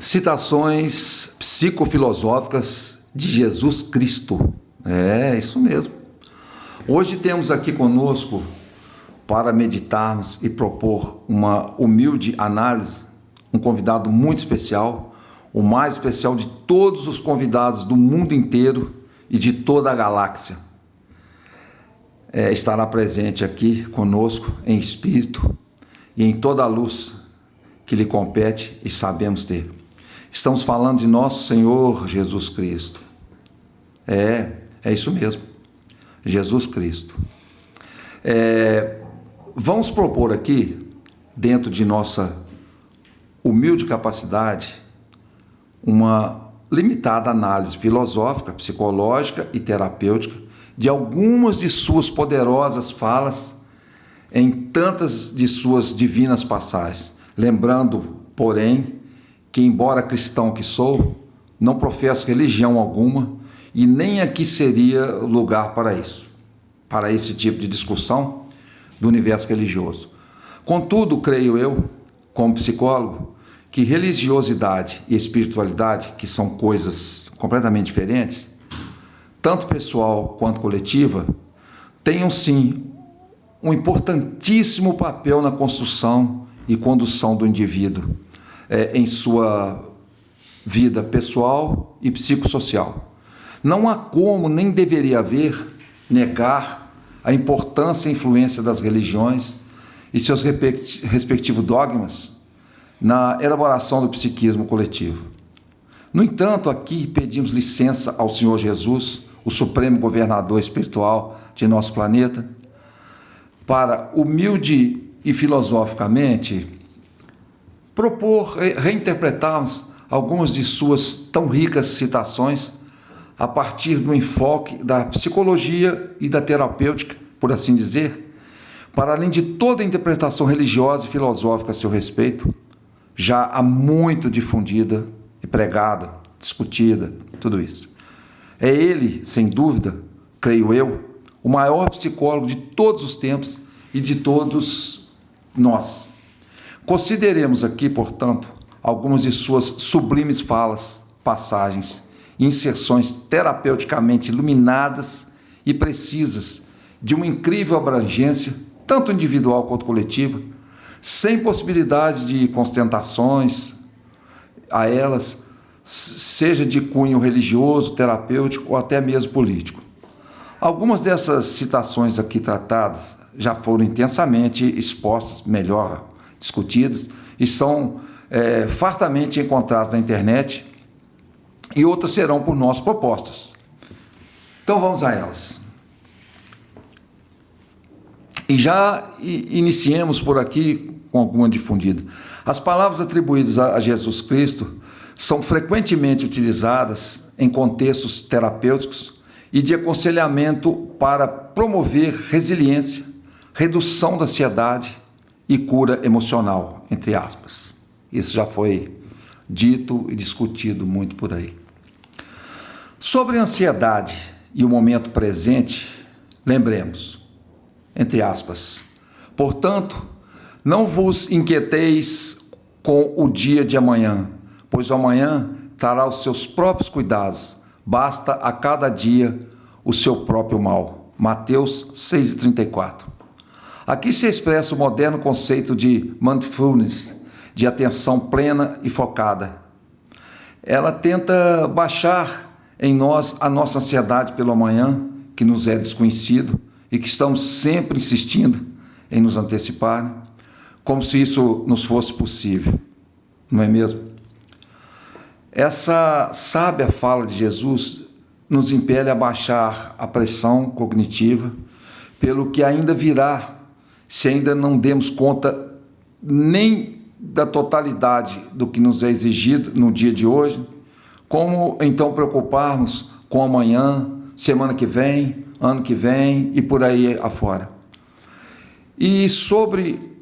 Citações psicofilosóficas de Jesus Cristo. É isso mesmo. Hoje temos aqui conosco, para meditarmos e propor uma humilde análise, um convidado muito especial, o mais especial de todos os convidados do mundo inteiro e de toda a galáxia. Estará presente aqui conosco em espírito e em toda a luz que lhe compete e sabemos ter. Estamos falando de nosso Senhor Jesus Cristo. É isso mesmo, Jesus Cristo. Vamos propor aqui, dentro de nossa humilde capacidade, uma limitada análise filosófica, psicológica e terapêutica de algumas de suas poderosas falas em tantas de suas divinas passagens. Lembrando, porém, que embora cristão que sou, não professo religião alguma e nem aqui seria lugar para isso, para esse tipo de discussão do universo religioso. Contudo, creio eu, como psicólogo, que religiosidade e espiritualidade, que são coisas completamente diferentes, tanto pessoal quanto coletiva, tenham sim um importantíssimo papel na construção e condução do indivíduo em sua vida pessoal e psicossocial. Não há como, nem deveria haver, negar a importância e influência das religiões e seus respectivos dogmas na elaboração do psiquismo coletivo. No entanto, aqui pedimos licença ao Senhor Jesus, o supremo governador espiritual de nosso planeta, para, humilde e filosoficamente, propor, reinterpretarmos algumas de suas tão ricas citações a partir do enfoque da psicologia e da terapêutica, por assim dizer, para além de toda a interpretação religiosa e filosófica a seu respeito, já há muito difundida e pregada, discutida, tudo isso. É ele, sem dúvida, creio eu, o maior psicólogo de todos os tempos e de todos nós. Consideremos aqui, portanto, algumas de suas sublimes falas, passagens e inserções terapeuticamente iluminadas e precisas, de uma incrível abrangência, tanto individual quanto coletiva, sem possibilidade de constatações a elas, seja de cunho religioso, terapêutico ou até mesmo político. Algumas dessas citações aqui tratadas já foram intensamente expostas, melhor discutidas, e são fartamente encontradas na internet, e outras serão por nós propostas. Então vamos a elas. E já iniciemos por aqui com alguma difundida. As palavras atribuídas a Jesus Cristo são frequentemente utilizadas em contextos terapêuticos e de aconselhamento para promover resiliência, redução da ansiedade e cura emocional, entre aspas. Isso já foi dito e discutido muito por aí. Sobre a ansiedade e o momento presente, lembremos, entre aspas, portanto, não vos inquieteis com o dia de amanhã, pois o amanhã trará os seus próprios cuidados, basta a cada dia o seu próprio mal. Mateus 6,34. Aqui se expressa o moderno conceito de mindfulness, de atenção plena e focada. Ela tenta baixar em nós a nossa ansiedade pelo amanhã, que nos é desconhecido e que estamos sempre insistindo em nos antecipar, como se isso nos fosse possível, não é mesmo? Essa sábia fala de Jesus nos impele a baixar a pressão cognitiva pelo que ainda virá, se ainda não demos conta nem da totalidade do que nos é exigido no dia de hoje, como então preocuparmos com amanhã, semana que vem, ano que vem e por aí afora. E sobre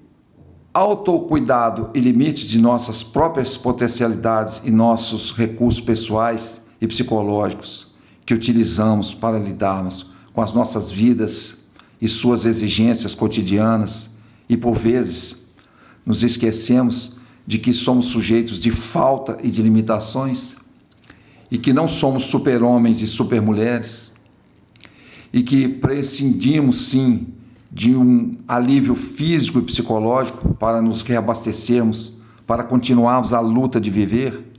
autocuidado e limites de nossas próprias potencialidades e nossos recursos pessoais e psicológicos que utilizamos para lidarmos com as nossas vidas e suas exigências cotidianas, e por vezes nos esquecemos de que somos sujeitos de falta e de limitações, e que não somos super-homens e super-mulheres, e que prescindimos, sim, de um alívio físico e psicológico para nos reabastecermos, para continuarmos a luta de viver,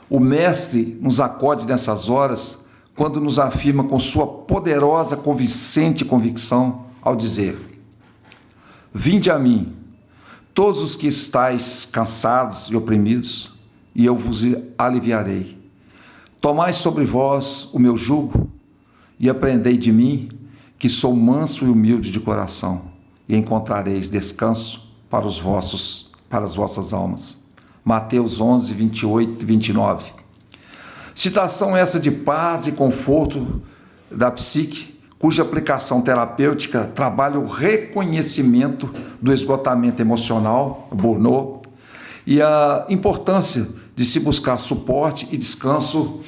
o Mestre nos acode nessas horas quando nos afirma com sua poderosa, convincente convicção ao dizer: vinde a mim, todos os que estáis cansados e oprimidos, e eu vos aliviarei. Tomai sobre vós o meu jugo e aprendei de mim, que sou manso e humilde de coração, e encontrareis descanso para as vossas almas. Mateus 11, 28 e 29. Citação essa de paz e conforto da psique, cuja aplicação terapêutica trabalha o reconhecimento do esgotamento emocional, burnout, e a importância de se buscar suporte e descanso,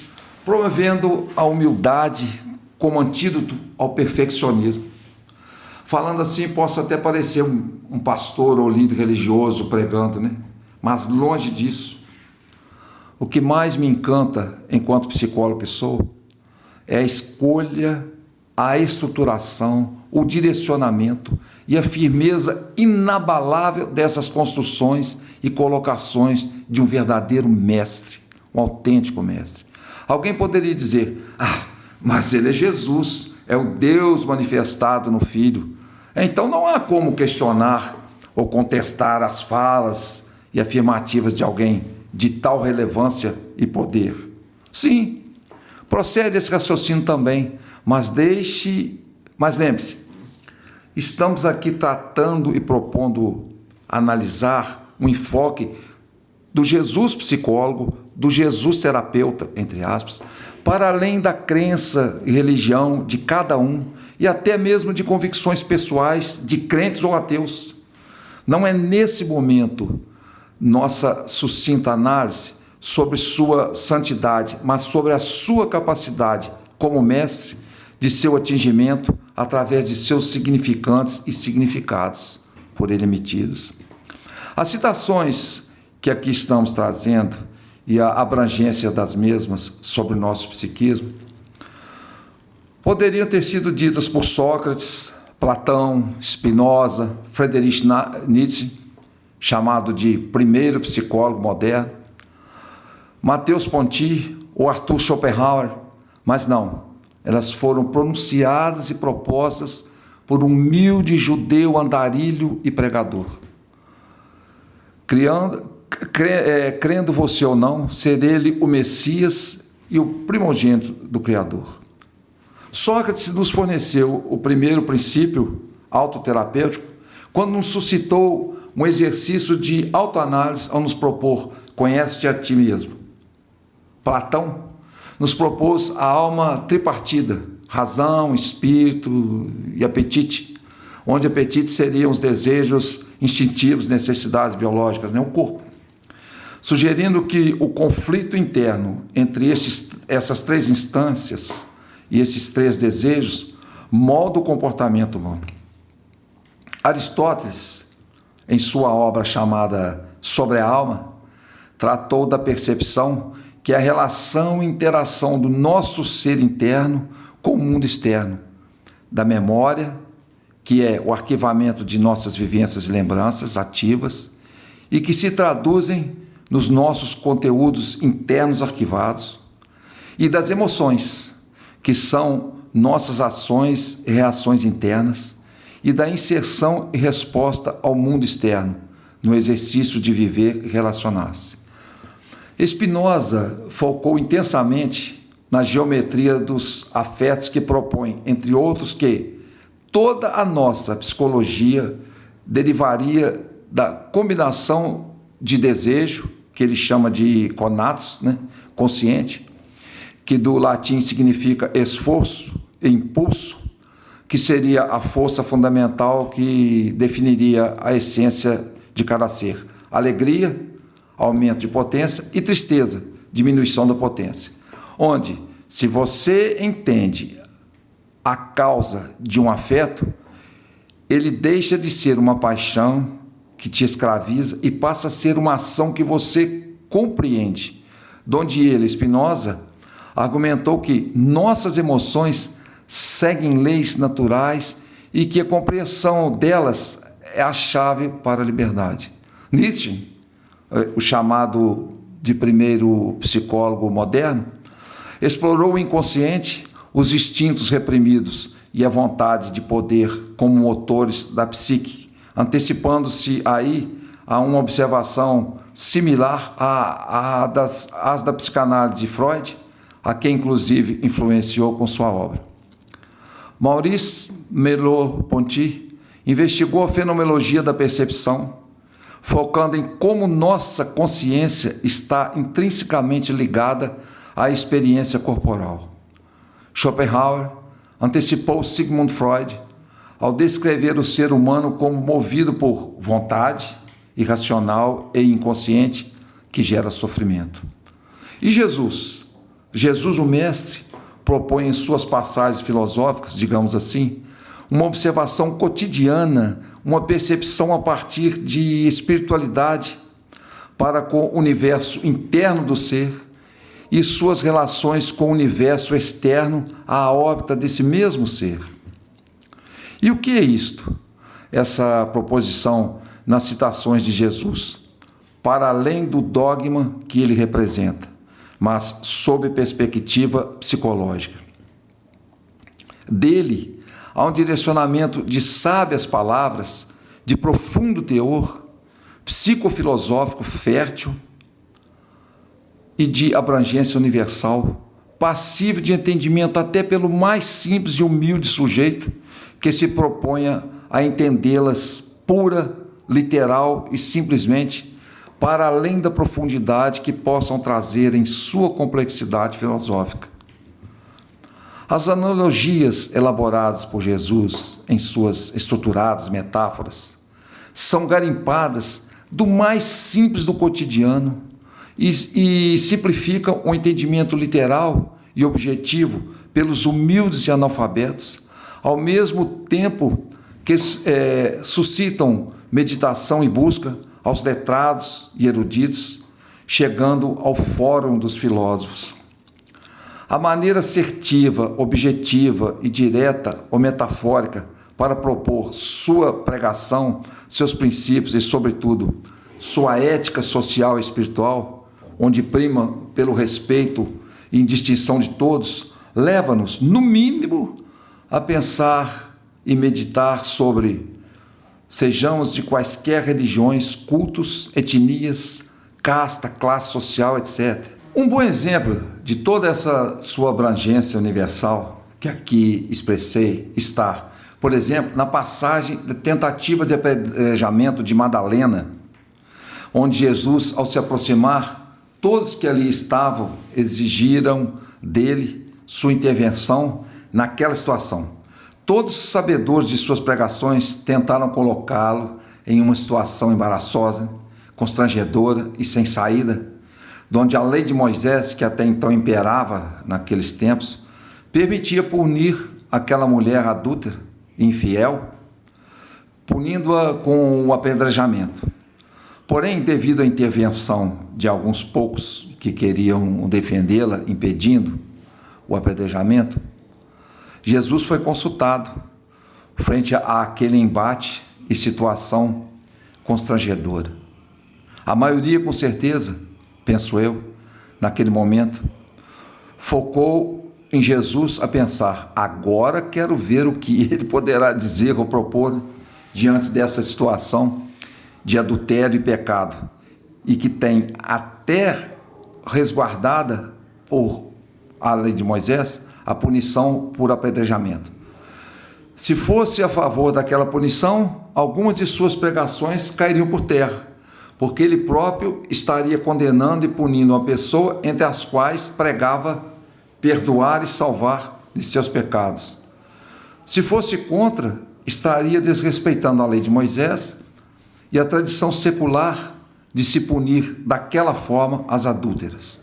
promovendo a humildade como antídoto ao perfeccionismo. Falando assim, posso até parecer um pastor ou líder religioso pregando, né? Mas longe disso. O que mais me encanta, enquanto psicólogo que sou, é a escolha, a estruturação, o direcionamento e a firmeza inabalável dessas construções e colocações de um verdadeiro mestre, um autêntico mestre. Alguém poderia dizer: mas ele é Jesus, é o Deus manifestado no Filho. Então não há como questionar ou contestar as falas e afirmativas de alguém de tal relevância e poder. Sim, procede esse raciocínio também, mas lembre-se, estamos aqui tratando e propondo analisar um enfoque do Jesus psicólogo, do Jesus terapeuta, entre aspas, para além da crença e religião de cada um e até mesmo de convicções pessoais de crentes ou ateus. Não é nesse momento nossa sucinta análise sobre sua santidade, mas sobre a sua capacidade como mestre de seu atingimento através de seus significantes e significados por ele emitidos. As citações que aqui estamos trazendo e a abrangência das mesmas sobre o nosso psiquismo poderiam ter sido ditas por Sócrates, Platão, Spinoza, Friedrich Nietzsche, chamado de primeiro psicólogo moderno, Mateus Ponty ou Arthur Schopenhauer, mas não, elas foram pronunciadas e propostas por um humilde judeu andarilho e pregador. Crendo você ou não, ser ele o Messias e o primogênito do Criador. Sócrates nos forneceu o primeiro princípio autoterapêutico quando nos suscitou um exercício de autoanálise ao nos propor: conhece-te a ti mesmo. Platão nos propôs a alma tripartida, razão, espírito e apetite, onde apetite seriam os desejos instintivos, necessidades biológicas, o corpo, sugerindo que o conflito interno entre essas três instâncias e esses três desejos molda o comportamento humano. Aristóteles, em sua obra chamada Sobre a Alma, tratou da percepção, que é a relação e interação do nosso ser interno com o mundo externo, da memória, que é o arquivamento de nossas vivências e lembranças ativas, e que se traduzem nos nossos conteúdos internos arquivados, e das emoções, que são nossas ações e reações internas, e da inserção e resposta ao mundo externo, no exercício de viver e relacionar-se. Spinoza focou intensamente na geometria dos afetos, que propõe, entre outros, que toda a nossa psicologia derivaria da combinação de desejo, que ele chama de conatos, consciente, que do latim significa esforço e impulso, que seria a força fundamental que definiria a essência de cada ser. Alegria, aumento de potência, e tristeza, diminuição da potência. Onde, se você entende a causa de um afeto, ele deixa de ser uma paixão que te escraviza e passa a ser uma ação que você compreende. Donde ele, Spinoza, argumentou que nossas emoções seguem leis naturais e que a compreensão delas é a chave para a liberdade. Nietzsche, o chamado de primeiro psicólogo moderno, explorou o inconsciente, os instintos reprimidos e a vontade de poder como motores da psique, antecipando-se aí a uma observação similar às da psicanálise de Freud, a quem inclusive influenciou com sua obra. Maurice Merleau-Ponty investigou a fenomenologia da percepção, focando em como nossa consciência está intrinsecamente ligada à experiência corporal. Schopenhauer antecipou Sigmund Freud ao descrever o ser humano como movido por vontade irracional e inconsciente que gera sofrimento. E Jesus o Mestre, propõe em suas passagens filosóficas, digamos assim, uma observação cotidiana, uma percepção a partir de espiritualidade para com o universo interno do ser e suas relações com o universo externo à órbita desse mesmo ser. E o que é isto? Essa proposição nas citações de Jesus, para além do dogma que ele representa, mas sob perspectiva psicológica. Dele há um direcionamento de sábias palavras, de profundo teor, psicofilosófico fértil e de abrangência universal, passível de entendimento até pelo mais simples e humilde sujeito que se proponha a entendê-las pura, literal e simplesmente para além da profundidade que possam trazer em sua complexidade filosófica. As analogias elaboradas por Jesus em suas estruturadas metáforas são garimpadas do mais simples do cotidiano e simplificam o entendimento literal e objetivo pelos humildes e analfabetos, ao mesmo tempo que suscitam meditação e busca aos letrados e eruditos, chegando ao fórum dos filósofos. A maneira assertiva, objetiva e direta ou metafórica para propor sua pregação, seus princípios e, sobretudo, sua ética social e espiritual, onde prima pelo respeito e distinção de todos, leva-nos, no mínimo, a pensar e meditar sobre sejamos de quaisquer religiões, cultos, etnias, casta, classe social, etc. Um bom exemplo de toda essa sua abrangência universal que aqui expressei está, por exemplo, na passagem da tentativa de apedrejamento de Madalena, onde Jesus, ao se aproximar, todos que ali estavam exigiram dele sua intervenção naquela situação. Todos os sabedores de suas pregações tentaram colocá-lo em uma situação embaraçosa, constrangedora e sem saída, onde a lei de Moisés, que até então imperava naqueles tempos, permitia punir aquela mulher adúltera e infiel, punindo-a com o apedrejamento. Porém, devido à intervenção de alguns poucos que queriam defendê-la, impedindo o apedrejamento, Jesus foi consultado frente àquele embate e situação constrangedora. A maioria, com certeza, penso eu, naquele momento, focou em Jesus a pensar: agora quero ver o que ele poderá dizer ou propor diante dessa situação de adultério e pecado, e que tem até resguardada por a lei de Moisés a punição por apedrejamento. Se fosse a favor daquela punição, algumas de suas pregações cairiam por terra, porque ele próprio estaria condenando e punindo uma pessoa entre as quais pregava perdoar e salvar de seus pecados. Se fosse contra, estaria desrespeitando a lei de Moisés e a tradição secular de se punir daquela forma as adúlteras.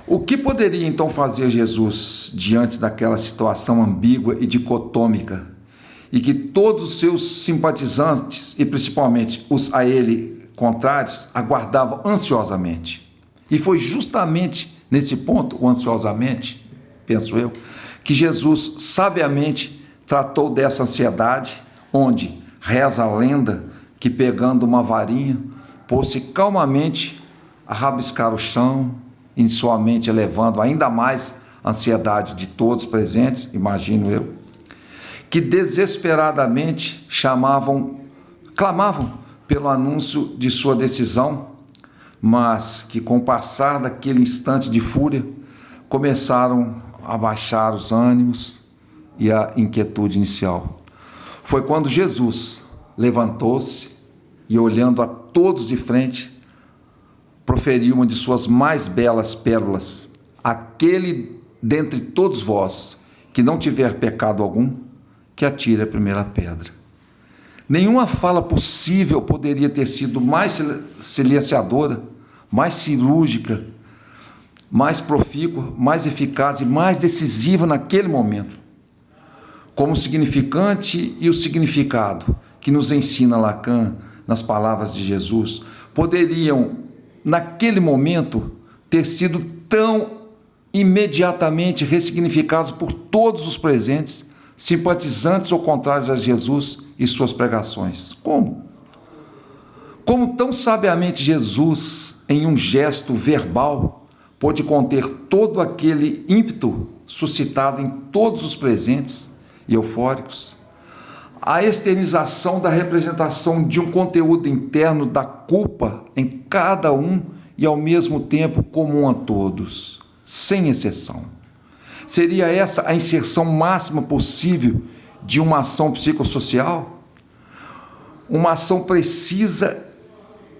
O que poderia então fazer Jesus diante daquela situação ambígua e dicotômica, e que todos os seus simpatizantes, e principalmente os a ele contrários, aguardavam ansiosamente. E foi justamente nesse ponto, o ansiosamente, penso eu, que Jesus sabiamente tratou dessa ansiedade, onde reza a lenda que, pegando uma varinha, pôs-se calmamente a rabiscar o chão, em sua mente elevando ainda mais a ansiedade de todos presentes, imagino eu, que desesperadamente clamavam pelo anúncio de sua decisão, mas que, com o passar daquele instante de fúria, começaram a baixar os ânimos e a inquietude inicial. Foi quando Jesus levantou-se e, olhando a todos de frente, proferiu uma de suas mais belas pérolas: aquele dentre todos vós que não tiver pecado algum, que atire a primeira pedra. Nenhuma fala possível poderia ter sido mais silenciadora, mais cirúrgica, mais profícua, mais eficaz e mais decisiva naquele momento. Como o significante e o significado que nos ensina Lacan nas palavras de Jesus poderiam, naquele momento, ter sido tão imediatamente ressignificados por todos os presentes, simpatizantes ou contrários a Jesus e suas pregações. Como? Como tão sabiamente Jesus, em um gesto verbal, pôde conter todo aquele ímpeto suscitado em todos os presentes e eufóricos, a externização da representação de um conteúdo interno da culpa em cada um e ao mesmo tempo comum a todos, sem exceção. Seria essa a inserção máxima possível de uma ação psicossocial? Uma ação precisa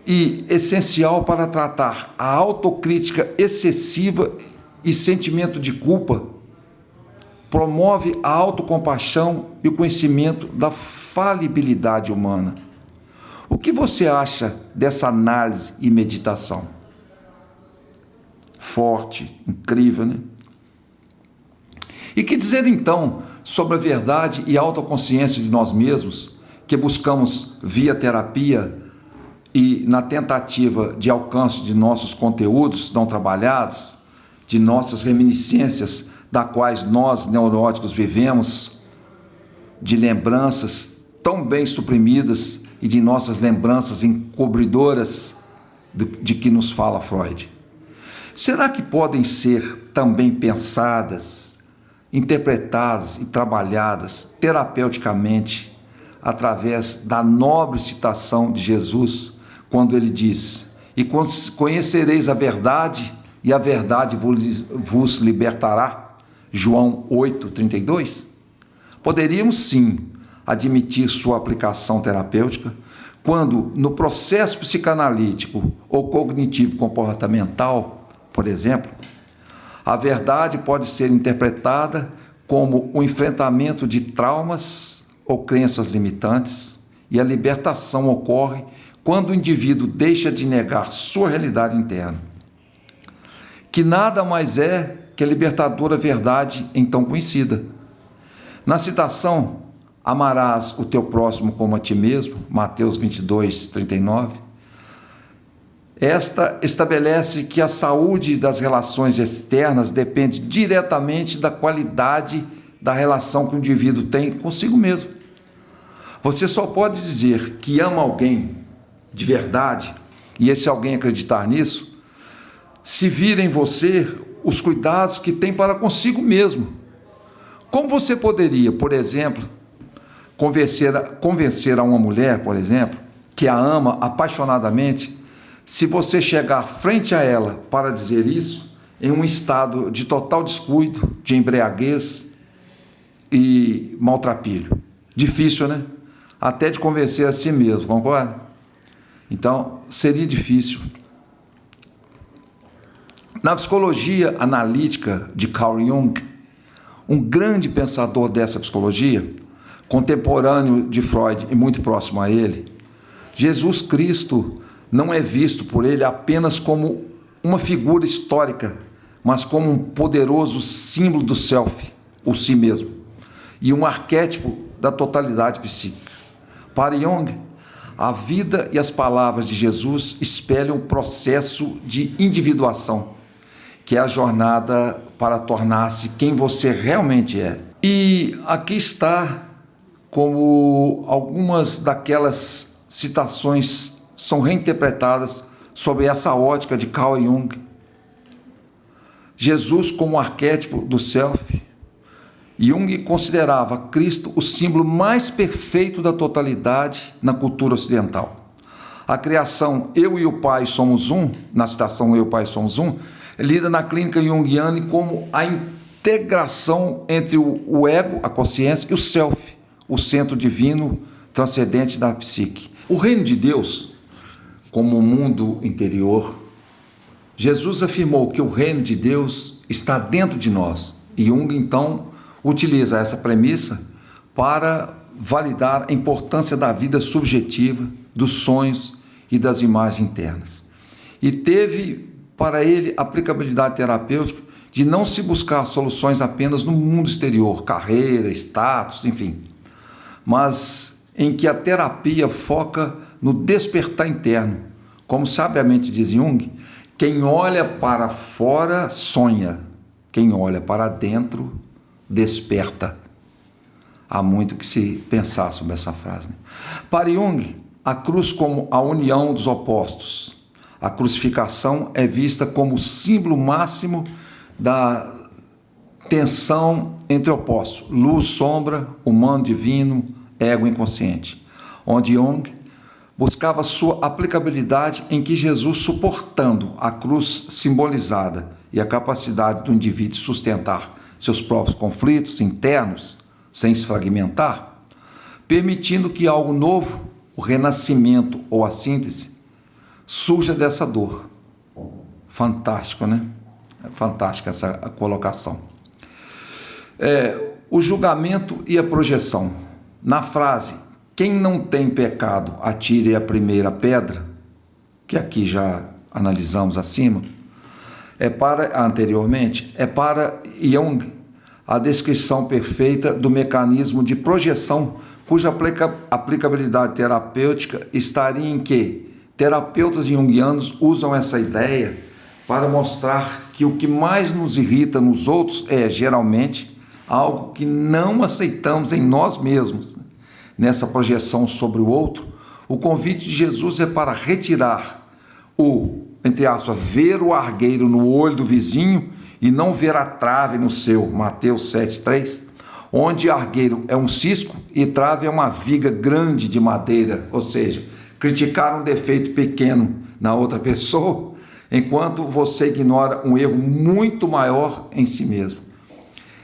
e essencial para tratar a autocrítica excessiva e sentimento de culpa, promove a autocompaixão e o conhecimento da falibilidade humana. O que você acha dessa análise e meditação? Forte, incrível, né? E que dizer então sobre a verdade e a autoconsciência de nós mesmos, que buscamos via terapia e na tentativa de alcance de nossos conteúdos não trabalhados, de nossas reminiscências, da quais nós, neuróticos, vivemos, de lembranças tão bem suprimidas e de nossas lembranças encobridoras de que nos fala Freud? Será que podem ser também pensadas, interpretadas e trabalhadas terapeuticamente através da nobre citação de Jesus, quando ele diz: e conhecereis a verdade, e a verdade vos libertará? João 8:32? Poderíamos sim admitir sua aplicação terapêutica quando, no processo psicanalítico ou cognitivo comportamental, por exemplo, a verdade pode ser interpretada como o enfrentamento de traumas ou crenças limitantes, e a libertação ocorre quando o indivíduo deixa de negar sua realidade interna, que nada mais é que a libertadora verdade então conhecida. Na citação, amarás o teu próximo como a ti mesmo, Mateus 22:39, esta estabelece que a saúde das relações externas depende diretamente da qualidade da relação que o indivíduo tem consigo mesmo. Você só pode dizer que ama alguém de verdade, e esse alguém acreditar nisso, se vir em você os cuidados que tem para consigo mesmo. Como você poderia, por exemplo, convencer a uma mulher, por exemplo, que a ama apaixonadamente, se você chegar frente a ela para dizer isso em um estado de total descuido, de embriaguez e maltrapilho? Difícil, né? Até de convencer a si mesmo, concorda? Então, seria difícil. Na psicologia analítica de Carl Jung, um grande pensador dessa psicologia, contemporâneo de Freud e muito próximo a ele, Jesus Cristo não é visto por ele apenas como uma figura histórica, mas como um poderoso símbolo do self, o si mesmo, e um arquétipo da totalidade psíquica. Para Jung, a vida e as palavras de Jesus espelham o processo de individuação, que é a jornada para tornar-se quem você realmente é. E aqui está como algumas daquelas citações são reinterpretadas sob essa ótica de Carl Jung. Jesus como arquétipo do self. Jung considerava Cristo o símbolo mais perfeito da totalidade na cultura ocidental. A criação Eu e o Pai Somos Um, na citação Eu e o Pai Somos Um, lida na clínica junguiana como a integração entre o ego, a consciência, e o self, o centro divino transcendente da psique. O reino de Deus, como o mundo interior, Jesus afirmou que o reino de Deus está dentro de nós. E Jung, então, utiliza essa premissa para validar a importância da vida subjetiva, dos sonhos e das imagens internas. E teve para ele aplicabilidade terapêutica de não se buscar soluções apenas no mundo exterior, carreira, status, enfim, mas em que a terapia foca no despertar interno. Como sabiamente diz Jung, quem olha para fora sonha, quem olha para dentro desperta. Há muito que se pensar sobre essa frase, né? Para Jung, a cruz como a união dos opostos. A crucificação é vista como o símbolo máximo da tensão entre opostos, luz, sombra, humano, divino, ego, inconsciente, onde Jung buscava sua aplicabilidade em que Jesus, suportando a cruz simbolizada e a capacidade do indivíduo de sustentar seus próprios conflitos internos, sem se fragmentar, permitindo que algo novo, o renascimento ou a síntese, surja dessa dor. Fantástico, né? É fantástica essa colocação. O julgamento e a projeção. Na frase, quem não tem pecado, atire a primeira pedra, que aqui já analisamos acima, anteriormente, é para Jung a descrição perfeita do mecanismo de projeção, cuja aplicabilidade terapêutica estaria em que terapeutas junguianos usam essa ideia para mostrar que o que mais nos irrita nos outros é, geralmente, algo que não aceitamos em nós mesmos. Nessa projeção sobre o outro, o convite de Jesus é para retirar entre aspas, ver o argueiro no olho do vizinho e não ver a trave no seu, Mateus 7,3, onde argueiro é um cisco e trave é uma viga grande de madeira, ou seja, criticar um defeito pequeno na outra pessoa, enquanto você ignora um erro muito maior em si mesmo.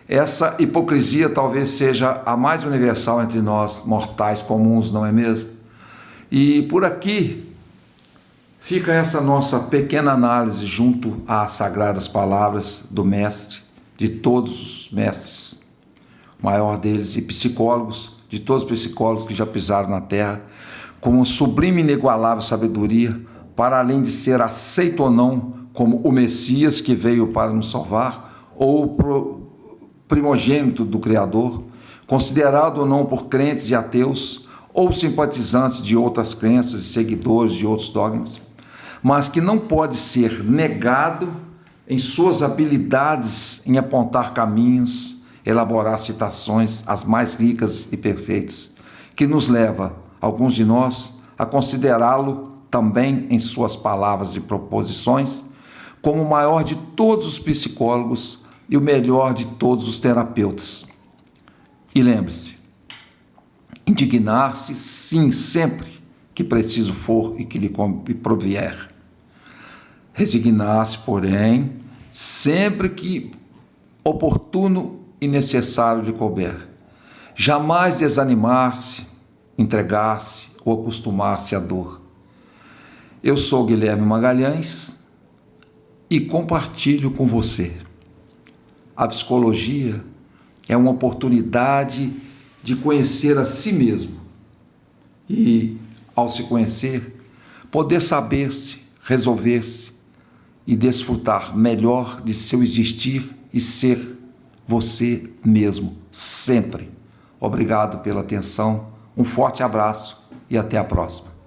Essa hipocrisia talvez seja a mais universal entre nós, mortais comuns, não é mesmo? E por aqui fica essa nossa pequena análise junto às sagradas palavras do mestre, de todos os mestres, o maior deles, e psicólogos, de todos os psicólogos que já pisaram na terra, com uma sublime e inigualável sabedoria, para além de ser aceito ou não como o Messias que veio para nos salvar, ou primogênito do Criador, considerado ou não por crentes e ateus, ou simpatizantes de outras crenças e seguidores de outros dogmas, mas que não pode ser negado em suas habilidades em apontar caminhos, elaborar citações as mais ricas e perfeitas, que nos leva, alguns de nós, a considerá-lo também em suas palavras e proposições como o maior de todos os psicólogos e o melhor de todos os terapeutas. E lembre-se, indignar-se sim sempre que preciso for e que lhe provier. Resignar-se, porém, sempre que oportuno e necessário lhe couber. Jamais desanimar-se, entregar-se ou acostumar-se à dor. Eu sou Guilherme Magalhães e compartilho com você. A psicologia é uma oportunidade de conhecer a si mesmo e, ao se conhecer, poder saber-se, resolver-se e desfrutar melhor de seu existir e ser você mesmo, sempre. Obrigado pela atenção, um forte abraço e até a próxima.